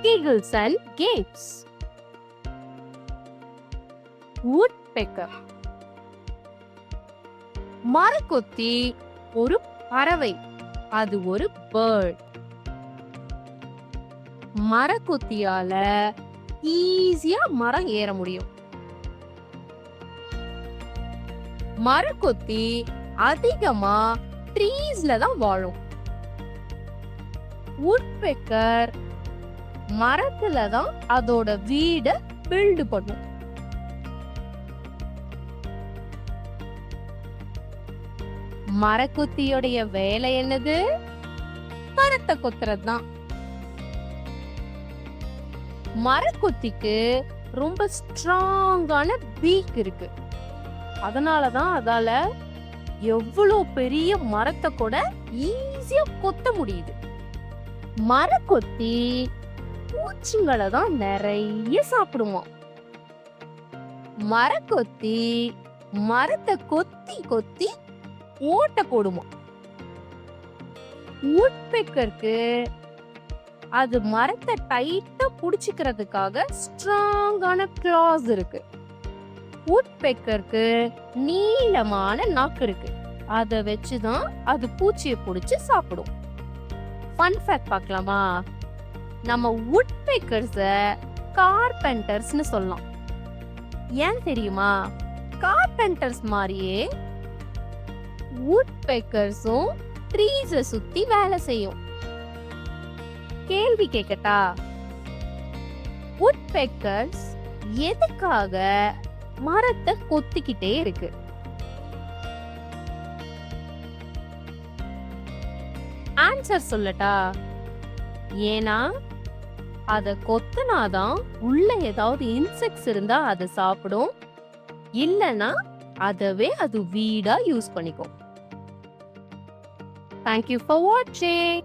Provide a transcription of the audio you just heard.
giggles and games. Woodpecker. மரக்கொத்தி ஒரு பறவை, அது ஒரு பேர்ட். மரக்கொத்தியால ஈஸியா மரம் ஏற முடியும். மரக்கொத்தி அதிகமா ட்ரீஸ்ல தான் வாழும். woodpecker மரத்துல தான் அதோட வீட பில்ட் பண்ணும். மரக்கொத்தியோடைய வேலை என்னது? மரத்தை கொத்துறது தான். மரக்கொத்திக்கு ரொம்ப ஸ்ட்ராங்கான பீக் இருக்கு. அதனாலதான் அதால எவ்வளவு பெரிய மரத்தை கூட ஈஸியா கொத்த முடியுது. மரக்கொத்தி பூச்சிங்களை தான் நிறைய சாப்பிடுமா. மரக்கொத்தி மரத்தை கொத்தி கொத்தி ஓட்ட போடுமா. woodpeckerக்கு அது மரத்தை டைட்டா புடிச்சுக்கிறதுக்காக ஸ்ட்ராங்கான claws இருக்கு. woodpeckerக்கு நீளமான நாக்கு இருக்கு. அத வச்சுதான் அது பூச்சியை புடிச்சு சாப்பிடும். ஃபன் ஃபேக்ட் பார்க்கலாமா? நம்ம woodpeckers கார்பெண்டர்ஸ்னு சொல்லலாம். ஏன் தெரியுமா? கார்பெண்டர்ஸ் மாதிரியே woodpeckersம் ட்ரீஸ சுத்தி வேலை செய்யும். கேள்வி கேட்கட்டா? woodpeckers எதுக்காக மரத்தை கொத்திக்கிட்டே இருக்கு? ஆன்சர் சொல்லட்டா? ஏன்னா அத கொத்துனாதான் உள்ள ஏதாவது இன்செக்ட்ஸ் இருந்தா அதை சாப்பிடும். இல்லனா அதவே அது வீடா யூஸ் பண்ணிக்கும். Thank you for watching.